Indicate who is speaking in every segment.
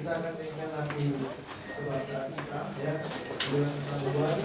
Speaker 1: kita akan nyanyikan lagu kebangsaan kita ya, bulan Ramadan.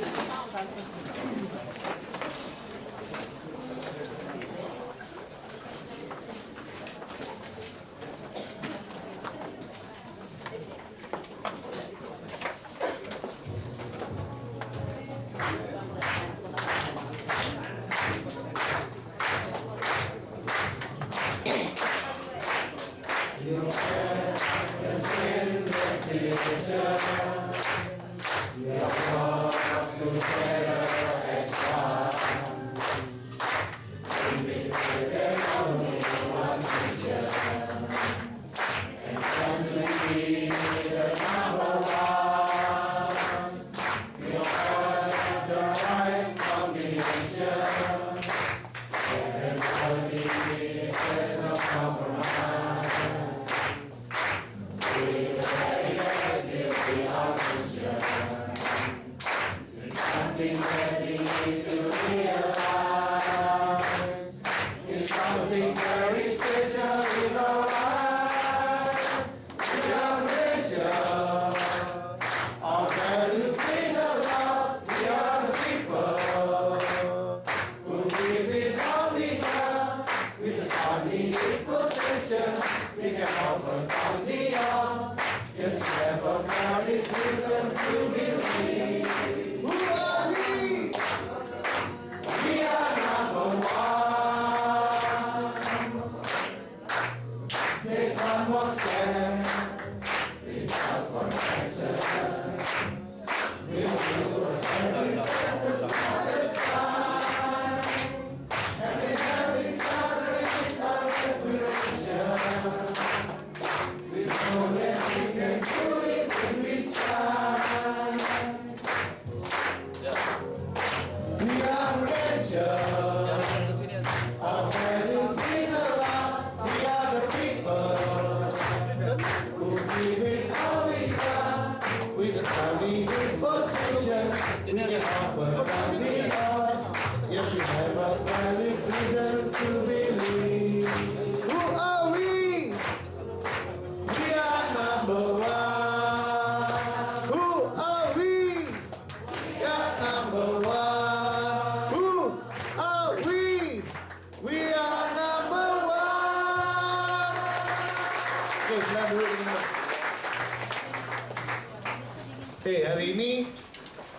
Speaker 1: Oke, hari ini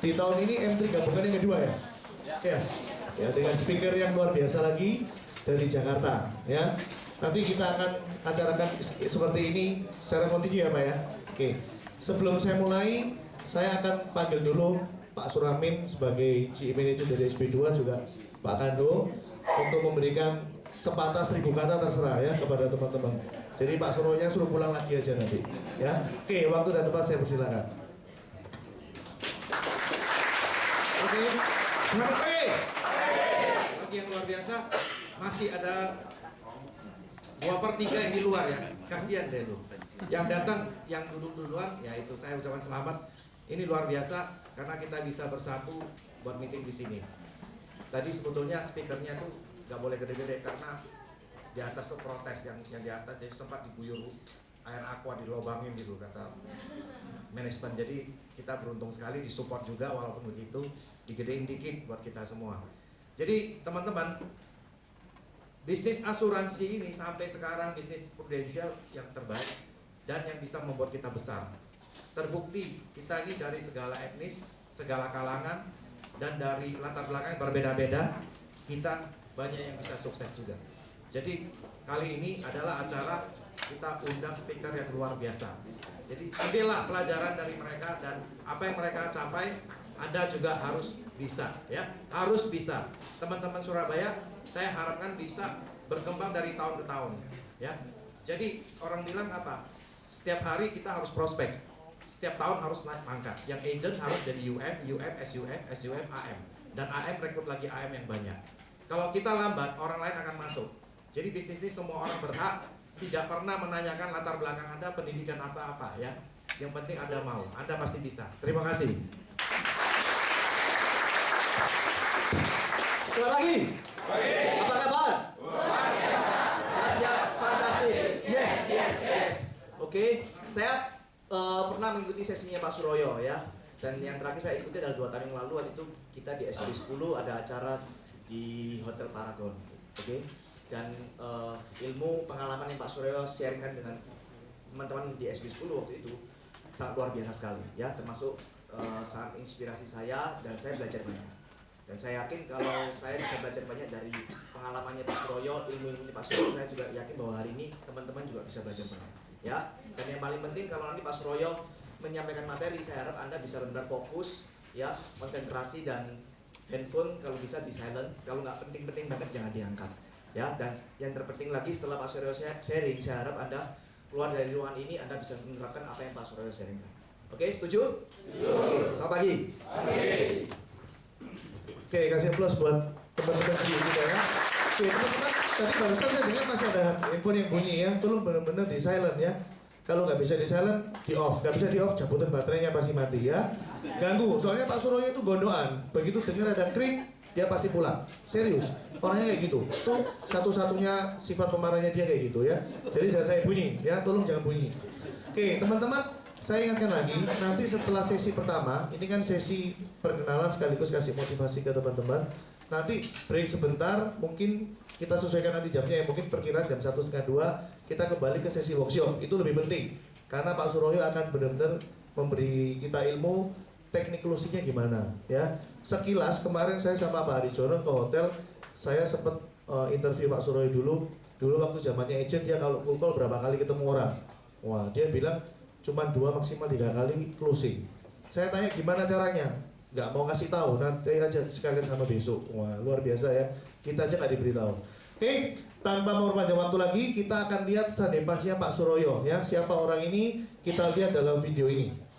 Speaker 1: di tahun ini M3 gabungan yang kedua ya? Ya. Ya, dengan speaker yang luar biasa lagi dari Jakarta ya. Nanti kita akan acarakan seperti ini secara kontinu ya Pak ya. Oke. Sebelum saya mulai, saya akan panggil dulu Pak Suramin sebagai GE Manager dari SP2, juga Pak Kando untuk memberikan sepatah 1000 kata terserah ya kepada teman-teman. Jadi Pak Suronya suruh pulang lagi aja nanti ya. Oke, waktu dan tempat saya persilakan.
Speaker 2: Oke, selamat pagi. Pagi yang luar biasa. Masih ada 2/3 yang di luar ya. Kasihan deh lu. Yang datang, yang duduk duluan, ya itu saya ucapkan selamat. Ini luar biasa karena kita bisa bersatu buat meeting di sini. Tadi sebetulnya speakernya tuh nggak boleh gede-gede karena di atas tuh protes yang di atas, jadi sempat diguyur air aqua dilobangin gitu kata manajemen. Jadi kita beruntung sekali disupport juga, walaupun begitu digedein dikit buat kita semua. Jadi teman-teman, bisnis asuransi ini sampai sekarang bisnis prudensial yang terbaik dan yang bisa membuat kita besar. Terbukti kita ini dari segala etnis, segala kalangan, dan dari latar belakang yang berbeda-beda, kita banyak yang bisa sukses juga. Jadi kali ini adalah acara kita undang speaker yang luar biasa. Jadi ambillah pelajaran dari mereka dan apa yang mereka capai, Anda juga harus bisa ya, harus bisa. Teman-teman Surabaya, saya harapkan bisa berkembang dari tahun ke tahun ya. Jadi orang bilang apa? Setiap hari kita harus prospek. Setiap tahun harus naik pangkat. Yang agent harus jadi UM, SUM, AM. Dan AM rekrut lagi AM yang banyak. Kalau kita lambat, orang lain akan masuk. Jadi bisnis ini semua orang berhak, tidak pernah menanyakan latar belakang Anda, pendidikan apa-apa ya. Yang penting Anda mau, Anda pasti bisa. Terima kasih.
Speaker 3: Selamat pagi. Apa kabar? Siap, fantastis. Yes. Oke, saya pernah mengikuti sesinya Pak Suroyo ya. Dan yang terakhir saya ikuti adalah 2 tahun yang lalu, waktu itu kita di SB10 ada acara di Hotel Paragon. Oke. Dan ilmu pengalaman yang Pak Suroyo sharingkan dengan teman-teman di SB10 waktu itu sangat luar biasa sekali ya, termasuk sangat inspirasi saya dan saya belajar banyak. Dan saya yakin kalau saya bisa belajar banyak dari pengalamannya Pak Suroyo, ilmu-ilmu Pak Suroyo, saya juga yakin bahwa hari ini teman-teman juga bisa belajar banyak. Ya, dan yang paling penting kalau nanti Pak Suroyo menyampaikan materi, saya harap Anda bisa benar-benar fokus, ya, konsentrasi, dan handphone kalau bisa di silent. Kalau nggak penting-penting banget jangan diangkat. Ya, dan yang terpenting lagi setelah Pak Suroyo sharing, saya harap Anda keluar dari ruangan ini Anda bisa menerapkan apa yang Pak Suroyo sharingkan. Oke, setuju? Oke, selamat pagi.
Speaker 1: Oke, kasih aplaus buat teman-teman di kita ya. Oke, teman-teman, tadi barusan saya dengar masih ada handphone yang bunyi ya. Tolong benar-benar di silent ya. Kalau nggak bisa di silent, di off. Nggak bisa di off, cabutin baterainya pasti mati ya. Ganggu, soalnya Pak Suroyo itu gondoan. Begitu dengar ada kring, dia pasti pulang. Serius, orangnya kayak gitu. Tuh satu-satunya sifat pemarahnya dia kayak gitu ya. Jadi jangan saya bunyi ya, tolong jangan bunyi. Oke, teman-teman. Saya ingatkan lagi, nanti setelah sesi pertama, ini kan sesi perkenalan sekaligus kasih motivasi ke teman-teman. Nanti break sebentar, mungkin kita sesuaikan nanti jamnya ya, mungkin perkiraan jam 1:30, kita kembali ke sesi workshop. Itu lebih penting, karena Pak Suroyo akan benar-benar memberi kita ilmu teknik closingnya gimana. Ya, sekilas kemarin saya sama Pak Harijono ke hotel, saya sempat interview Pak Suroyo dulu waktu zamannya agent, dia kalau cold call berapa kali ketemu orang. Wah, dia bilang cuma 2 maksimal 3 kali closing. Saya tanya gimana caranya, nggak mau kasih tahu, nanti aja sekalian sama besok. Wah, luar biasa ya, kita aja nggak diberitahu. Oke, tanpa memperpanjang waktu lagi, kita akan lihat sandepansinya Pak Suroyo ya. Siapa orang ini, kita lihat dalam video ini.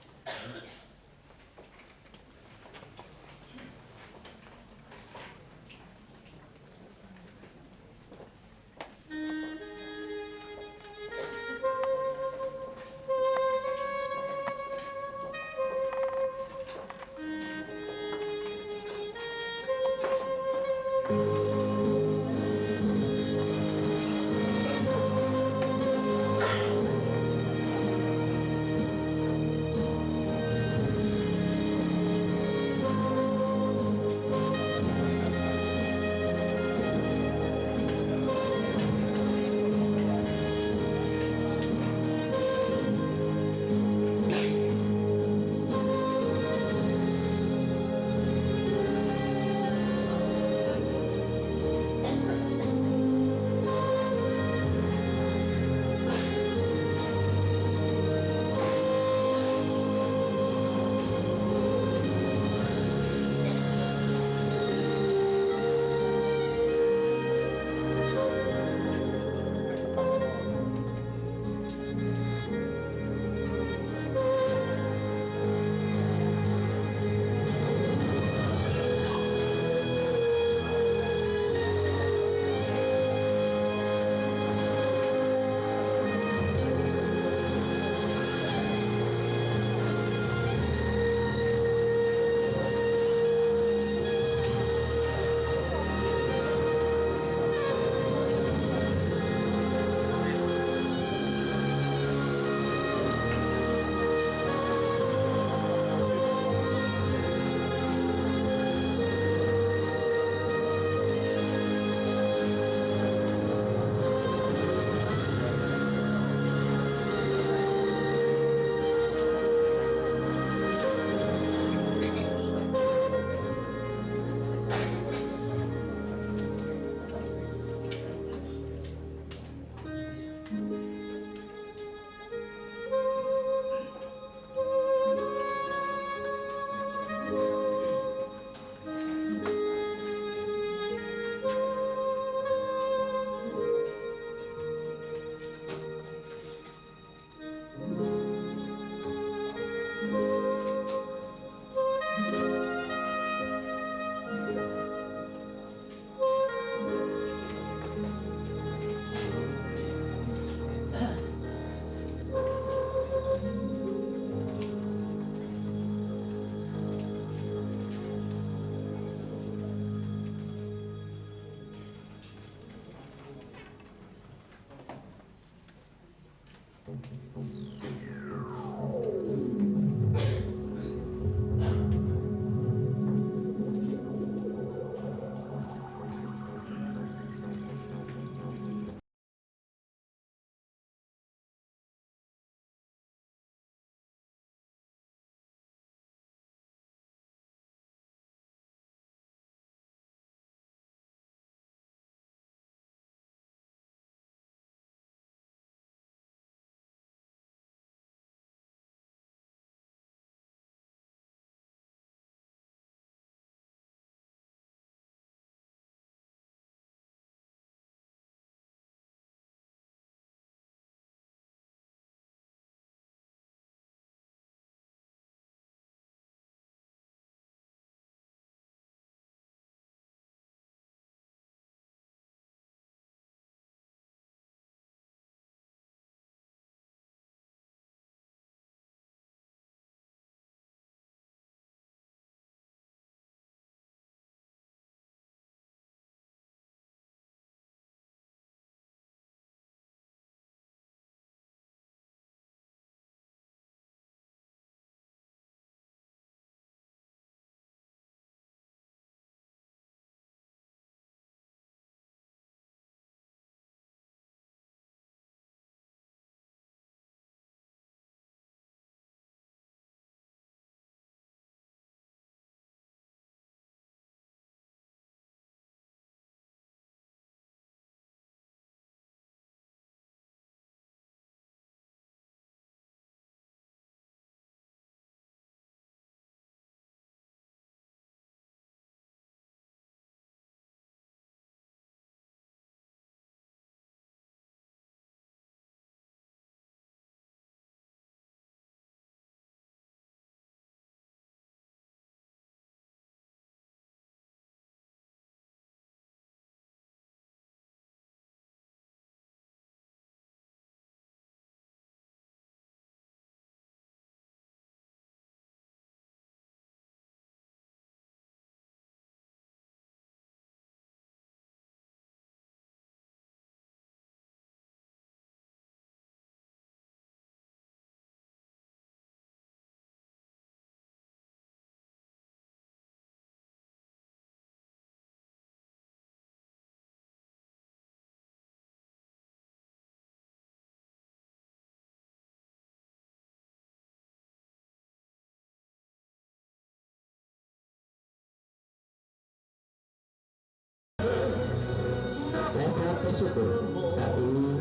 Speaker 4: Saya sangat bersyukur saat ini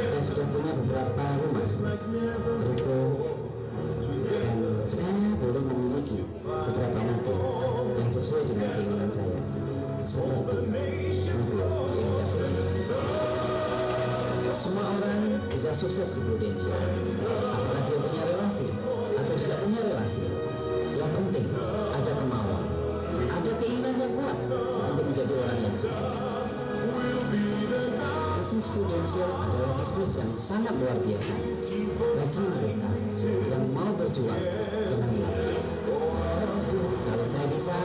Speaker 4: saya sudah punya beberapa rumah, ruko, dan saya boleh memiliki beberapa mobil yang sesuai dengan keinginan saya, seperti mobil BMW. Semua orang bisa sukses di Prudential, apakah dia punya relasi atau tidak punya relasi. Yang penting ada kemauan, ada keinginan yang kuat untuk menjadi orang yang sukses. Bisnis Prudential adalah bisnis yang sangat luar biasa bagi mereka yang mau berjuang dengan luar biasa. Kalau saya bisa,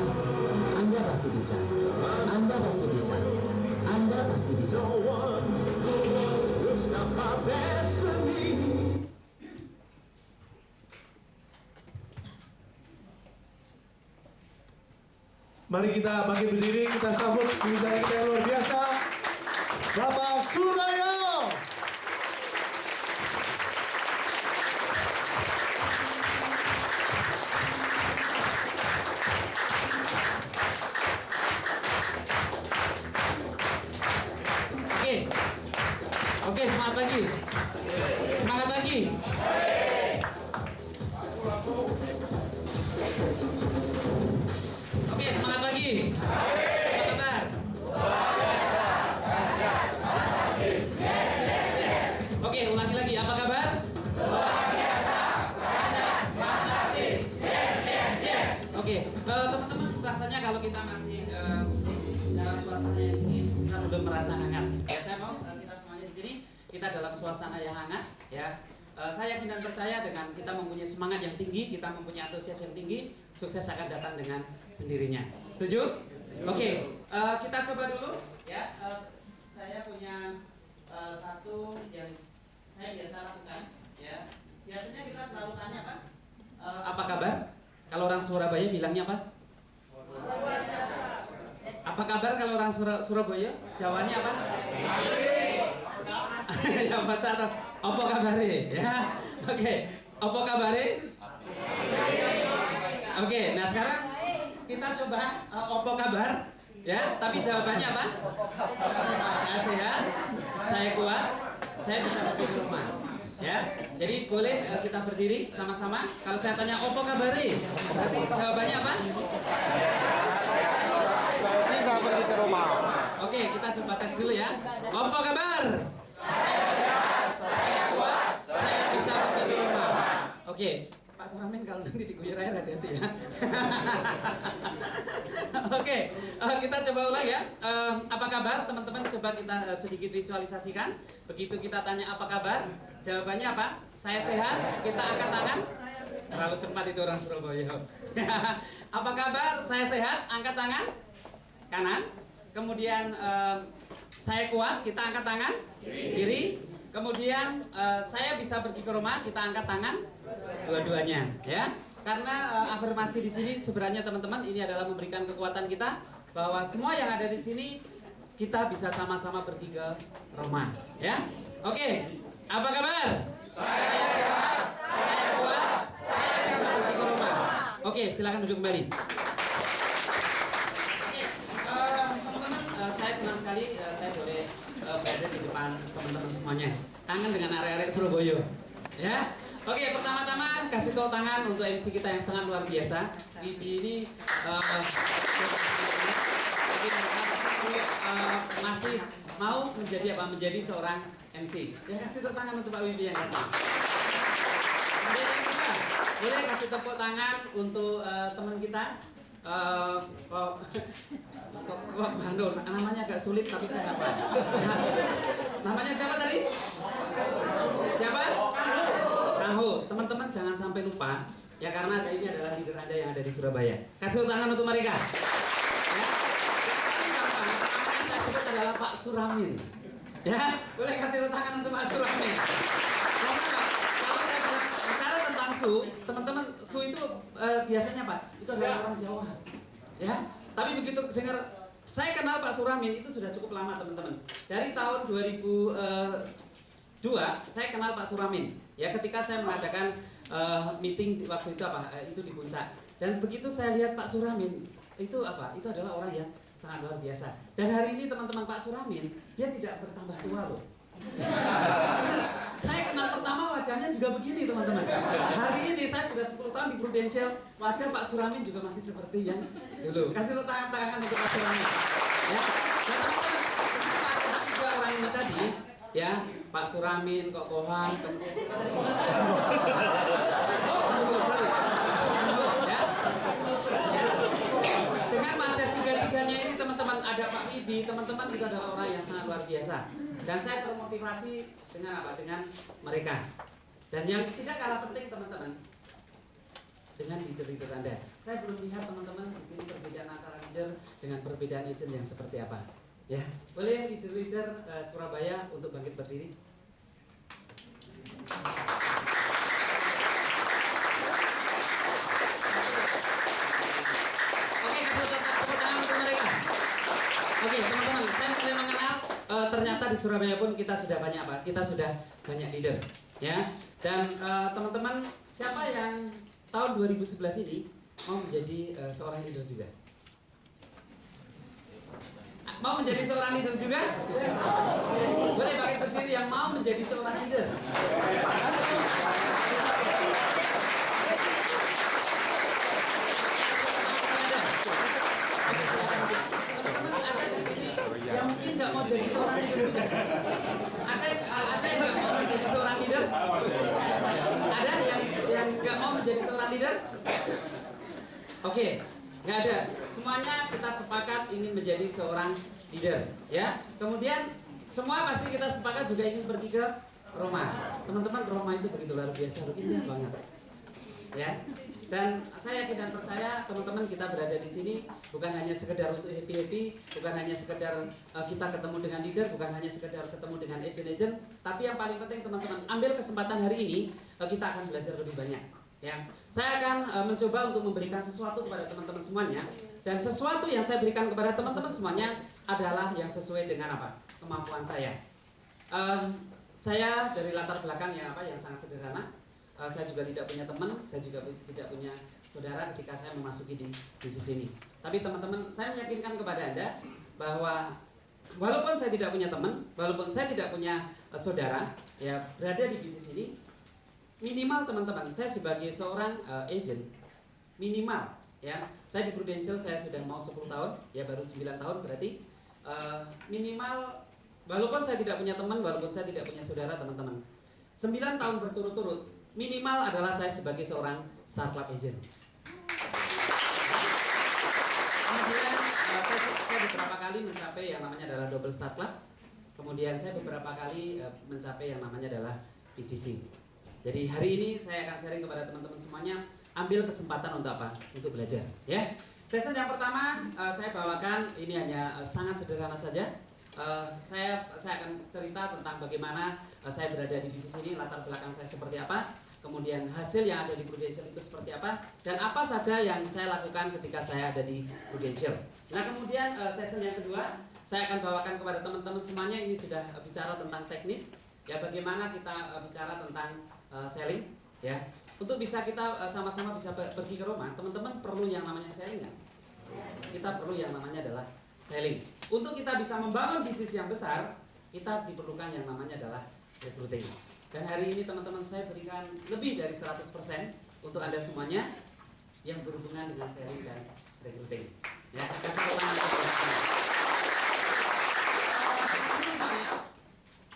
Speaker 4: Anda pasti bisa. Anda pasti bisa. Anda pasti bisa.
Speaker 1: Mari kita bangkit berdiri, kita sambut pembicara kita yang luar biasa, Bapak Suroyo.
Speaker 5: Oke, semangat lagi. Semangat lagi. Oke, semangat lagi. Apa kabar? Oke, ulangi lagi. Apa kabar? Oke, teman-teman, rasanya kalau kita masih dalam suasana yang ini, kita belum merasa hangat. Ya, saya mau kita semuanya di sini, kita dalam suasana yang hangat. Ya, saya yakin dan percaya dengan kita mempunyai semangat yang tinggi, kita mempunyai antusias yang tinggi, sukses akan datang dengan sendirinya. Setuju? Oke, kita coba dulu. Ya, saya punya satu yang saya biasa lakukan. Ya, biasanya kita selalu tanya apa kabar? Kalau orang Surabaya bilangnya apa? Apa kabar kalau orang Surabaya? Jawabannya apa? Ya baca atau apa kabare? Ya. Oke. Apa kabare? Oke, nah sekarang kita coba apa kabar? Ya, tapi jawabannya apa? Saya sehat, saya kuat, saya bisa pergi ke rumah. Ya, jadi boleh kita berdiri sama-sama. Kalau saya tanya opo kabare, berarti jawabannya apa?
Speaker 6: Saya bisa pergi ke rumah.
Speaker 5: Oke, kita coba tes dulu ya. Opo kabar? Saya kuat, saya bisa pergi ke rumah. Oke, Pak Suramin kalau nanti diguyur air hati-hati ya. Oke, kita coba ulang ya. Apa kabar teman-teman? Coba kita sedikit visualisasikan. Begitu kita tanya apa kabar, jawabannya apa? Saya sehat, kita angkat tangan. Terlalu cepat itu orang Surabaya. Apa kabar? Saya sehat, angkat tangan. Kanan. Kemudian saya kuat, kita angkat tangan. Kiri. Kemudian saya bisa pergi ke rumah, kita angkat tangan. Dua-duanya, ya. Karena afirmasi di sini sebenarnya teman-teman ini adalah memberikan kekuatan kita bahwa semua yang ada di sini kita bisa sama-sama pergi ke rumah, ya. Oke, apa kabar? Saya sehat, saya kuat, saya bisa pergi ke rumah. Oke, silakan duduk kembali. Oke, teman-teman, saya senang sekali saya boleh berada di depan teman-teman semuanya. Kangen dengan arek-arek Surabaya, ya. Oke, pertama-tama kasih tepuk tangan untuk MC kita yang sangat luar biasa. Ini masih mau menjadi apa? Menjadi seorang MC. Ya, kasih tepuk tangan untuk Pak Wibi yang datang. Kemudian yang kedua, boleh kasih tepuk tangan untuk teman kita. Kok Bandung, namanya agak sulit tapi saya apa? Namanya siapa tadi? Siapa? Tahu, teman-teman jangan sampai lupa ya karena ini adalah leader Anda yang ada di Surabaya. Kasih tangan untuk mereka. Ya. Yang paling gampang, namanya saya sebut adalah Pak Suramin. Ya, boleh kasih tangan untuk Pak Suramin. Karena kalau saya bicara tentang Su, teman-teman Su itu biasanya Pak, itu adalah orang Jawa. Ya, tapi begitu dengar saya kenal Pak Suramin itu sudah cukup lama teman-teman. Dari tahun 2002 saya kenal Pak Suramin. Ya, ketika saya mengadakan meeting waktu itu itu di Puncak. Dan begitu saya lihat Pak Suramin itu apa? Itu adalah orang yang sangat luar biasa. Dan hari ini teman-teman Pak Suramin, dia tidak bertambah tua loh. Saya kenal pertama wajahnya juga begini teman-teman. Hari ini saya sudah 10 tahun di Prudential, wajah Pak Suramin juga masih seperti yang dulu. Kasih tepuk tangan untuk Pak Suramin. Ya, dan teman-teman, ada tiga orang ini tadi, ya, Pak Suramin, Kok Kohan, dengan wajah tiga-tiganya ini teman-teman, ada Pak Wibi, teman-teman itu adalah orang yang sangat luar biasa. Dan saya termotivasi dengan apa? Dengan mereka. Dan yang tidak kalah penting teman-teman, dengan leader-leader Anda. Saya belum lihat teman-teman di sini perbedaan antara leader dengan perbedaan agent yang seperti apa. Ya, boleh leader-leader Surabaya untuk bangkit berdiri. Oke, tepuk tangan untuk mereka. Oke, teman-teman, saya mulai mengenal ternyata di Surabaya pun kita sudah banyak apa? Kita sudah banyak leader, ya. Dan teman-teman, siapa yang tahun 2011 ini mau menjadi seorang leader juga? Mau menjadi seorang leader juga? Boleh pakai berdiri yang mau menjadi seorang leader. Yang mungkin nggak mau jadi seorang leader juga. Ada yang nggak mau menjadi seorang leader? Ada yang nggak mau menjadi seorang leader? Oke, nggak ada. Semuanya kita sepakat ingin menjadi seorang leader, ya. Kemudian semua pasti kita sepakat juga ingin pergi ke Roma. Teman-teman, Roma itu begitu luar biasa, indah banget, ya. Dan saya yakin dan percaya teman-teman kita berada di sini bukan hanya sekedar untuk happy-happy, bukan hanya sekedar kita ketemu dengan leader, bukan hanya sekedar ketemu dengan agent-agent, tapi yang paling penting teman-teman, ambil kesempatan hari ini, kita akan belajar lebih banyak. Ya, saya akan mencoba untuk memberikan sesuatu kepada teman-teman semuanya, dan sesuatu yang saya berikan kepada teman-teman semuanya adalah yang sesuai dengan apa? Kemampuan saya. Saya dari latar belakang yang sangat sederhana. Saya juga tidak punya teman, saya juga tidak punya saudara ketika saya memasuki di bisnis ini. Tapi teman-teman, saya meyakinkan kepada Anda bahwa walaupun saya tidak punya teman, walaupun saya tidak punya saudara, ya berada di bisnis ini, minimal teman-teman, saya sebagai seorang agent, minimal, ya, saya di Prudential saya sudah mau 10 tahun, ya baru 9 tahun berarti, minimal, walaupun saya tidak punya teman, walaupun saya tidak punya saudara teman-teman, 9 tahun berturut-turut, minimal adalah saya sebagai seorang Star Club agent. Kemudian saya beberapa kali mencapai yang namanya adalah double Star Club. Kemudian saya beberapa kali mencapai yang namanya adalah PCC. Jadi hari ini saya akan sharing kepada teman-teman semuanya, ambil kesempatan untuk apa? Untuk belajar, ya. Sesi yang pertama saya bawakan ini hanya sangat sederhana saja. Saya akan cerita tentang bagaimana saya berada di bisnis ini, latar belakang saya seperti apa, kemudian hasil yang ada di Prudential itu seperti apa, dan apa saja yang saya lakukan ketika saya ada di Prudential. Nah kemudian sesi yang kedua, saya akan bawakan kepada teman-teman semuanya, ini sudah bicara tentang teknis, ya bagaimana kita bicara tentang selling, ya. Untuk bisa kita sama-sama bisa pergi ke Roma, teman-teman perlu yang namanya selling kan? Kita perlu yang namanya adalah selling. Untuk kita bisa membangun bisnis yang besar, kita diperlukan yang namanya adalah recruiting. Dan hari ini teman-teman saya berikan lebih dari 100% untuk Anda semuanya yang berhubungan dengan selling dan recruiting. Ya,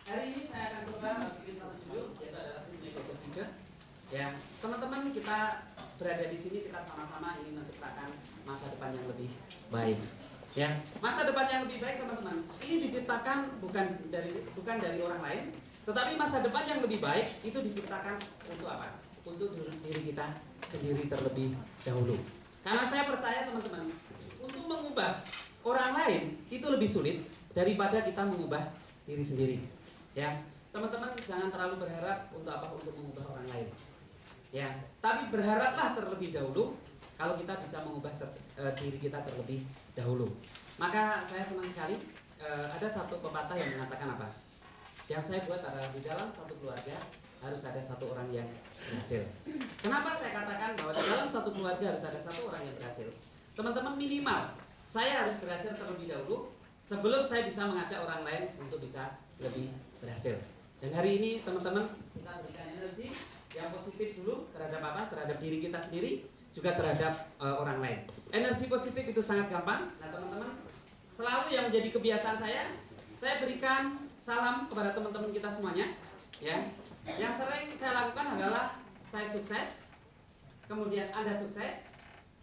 Speaker 5: hari ini saya akan coba bikin satu video, yaitu adalah Future Future. Ya, teman-teman kita berada di sini, kita sama-sama ingin menciptakan masa depan yang lebih baik. Ya, masa depan yang lebih baik teman-teman. Ini diciptakan bukan dari orang lain, tetapi masa depan yang lebih baik itu diciptakan untuk apa? Untuk diri kita sendiri terlebih dahulu. Karena saya percaya teman-teman, untuk mengubah orang lain itu lebih sulit daripada kita mengubah diri sendiri. Ya, teman-teman jangan terlalu berharap untuk apa? Untuk mengubah orang lain. Ya, tapi berharaplah terlebih dahulu kalau kita bisa mengubah diri kita terlebih dahulu. Maka saya senang sekali ada satu pepatah yang mengatakan apa? Yang saya buat adalah di dalam satu keluarga harus ada satu orang yang berhasil. Kenapa saya katakan bahwa di dalam satu keluarga harus ada satu orang yang berhasil? Teman-teman minimal saya harus berhasil terlebih dahulu sebelum saya bisa mengajak orang lain untuk bisa lebih berhasil. Dan hari ini teman-teman kita berikan energi yang positif dulu terhadap apa? Terhadap diri kita sendiri, juga terhadap orang lain. Energi positif itu sangat gampang. Nah teman-teman, selalu yang menjadi kebiasaan saya berikan salam kepada teman-teman kita semuanya. Ya, yang sering saya lakukan adalah saya sukses, kemudian Anda sukses,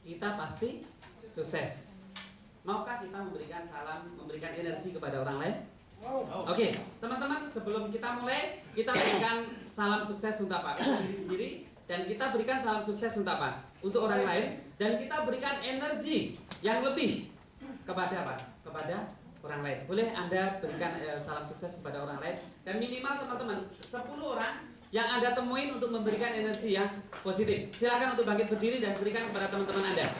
Speaker 5: kita pasti sukses. Maukah kita memberikan salam, memberikan energi kepada orang lain? Oke, teman-teman, sebelum kita mulai, kita berikan salam sukses untuk apa? Untuk diri sendiri, dan kita berikan salam sukses untuk apa? Untuk orang lain, dan kita berikan energi yang lebih kepada apa? Kepada orang lain. Boleh Anda berikan salam sukses kepada orang lain, dan minimal teman-teman 10 orang yang Anda temuin untuk memberikan energi yang positif. Silakan untuk bangkit berdiri dan berikan kepada teman-teman Anda.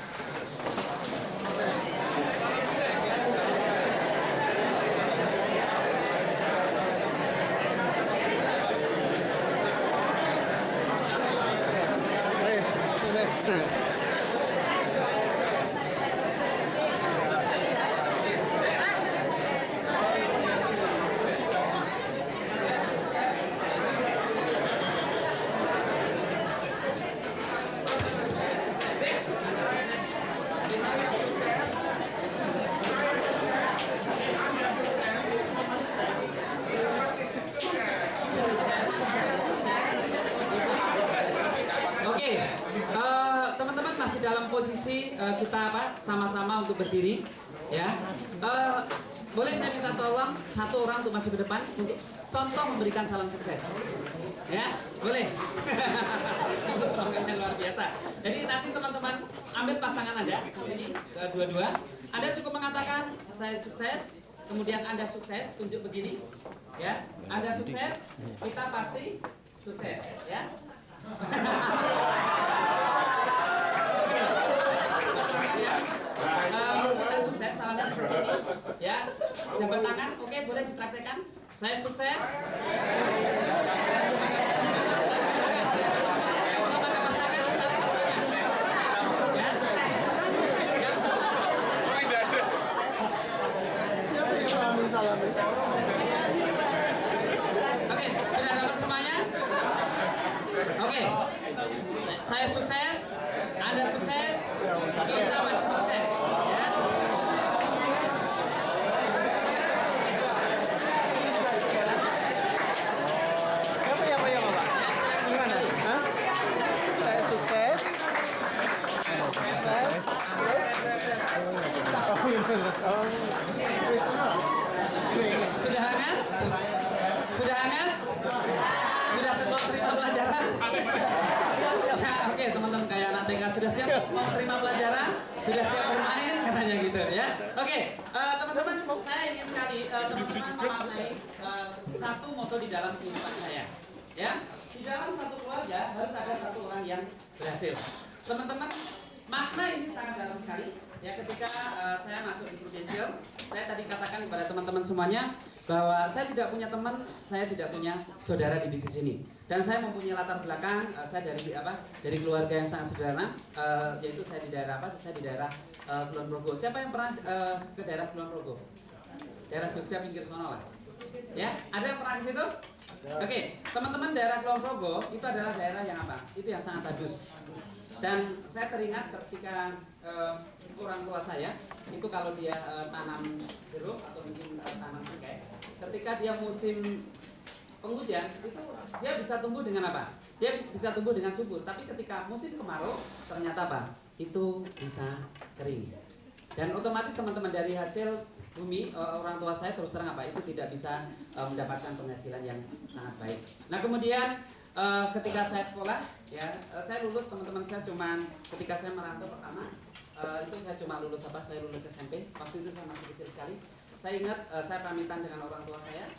Speaker 5: Teman-teman masih dalam posisi kita apa? Sama-sama untuk berdiri, ya. Boleh saya minta tolong satu orang untuk maju ke depan untuk contoh memberikan salam sukses, ya? Boleh. Itu semangatnya luar biasa. Jadi nanti teman-teman ambil pasangan Anda, ini dua-dua. Anda cukup mengatakan saya sukses, kemudian Anda sukses, tunjuk begini, ya. Anda sukses, kita pasti sukses, ya. Kita sukses, salamnya seperti ini, ya. Jabat tangan, oke, boleh dipraktekkan. Saya sukses. Oke, sudah dapat semuanya? Oke, saya sukses, Anda sukses, kita masih sukses, ya.
Speaker 6: Saya sukses.
Speaker 5: Sudah hangat? Sudah hangat? Sudah mau terima pelajaran? Ya, oke, teman-teman kayak anak TK sudah siap mau terima pelajaran? Sudah siap bermain? Katanya gitu, ya. Oke, teman-teman, saya ingin sekali teman-teman memaknai satu moto di dalam kehidupan saya. Ya, di dalam satu keluarga harus ada satu orang yang berhasil. Teman-teman, makna ini sangat dalam sekali. Ya, ketika saya masuk di Prudential, saya tadi katakan kepada teman-teman semuanya bahwa saya tidak punya teman, saya tidak punya saudara di bisnis ini. Dan saya mempunyai latar belakang, saya dari apa? Dari keluarga yang sangat sederhana, yaitu saya di daerah apa? Saya di daerah Kulon Progo. Siapa yang pernah ke daerah Kulon Progo? Daerah Jogja pinggir sono lah. Ya, ada yang pernah ke situ? Oke, teman-teman, daerah Kulon Progo itu adalah daerah yang apa? Itu yang sangat bagus. Dan saya teringat ketika orang tua saya itu kalau dia tanam jeruk atau mungkin tanam bingkai, ketika dia musim penghujan itu dia bisa tumbuh dengan apa? Dia bisa tumbuh dengan subur. Tapi ketika musim kemarau ternyata apa? Itu bisa kering. Dan otomatis teman-teman dari hasil bumi orang tua saya terus terang apa? Itu tidak bisa mendapatkan penghasilan yang sangat baik. Nah kemudian ketika saya sekolah, ya saya lulus, teman-teman, saya cuman ketika saya merantau pertama itu saya cuma lulus apa? Saya lulus SMP. Waktu itu saya masih kecil sekali. Saya ingat saya pamitan dengan orang tua saya.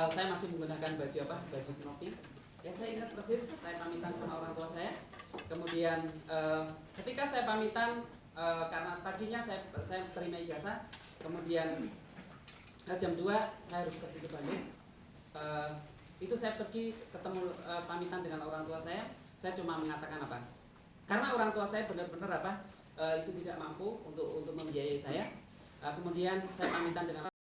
Speaker 5: Saya masih menggunakan baju apa? Baju smoking. Ya saya ingat persis saya pamitan sama orang tua saya. Kemudian ketika saya pamitan karena paginya saya terima ijazah. Kemudian jam 2 saya harus pergi ke Bandung. Itu saya pergi ketemu pamitan dengan orang tua saya cuma mengatakan apa? Karena orang tua saya benar-benar apa? itu tidak mampu untuk membiayai saya. Kemudian saya pamitan dengan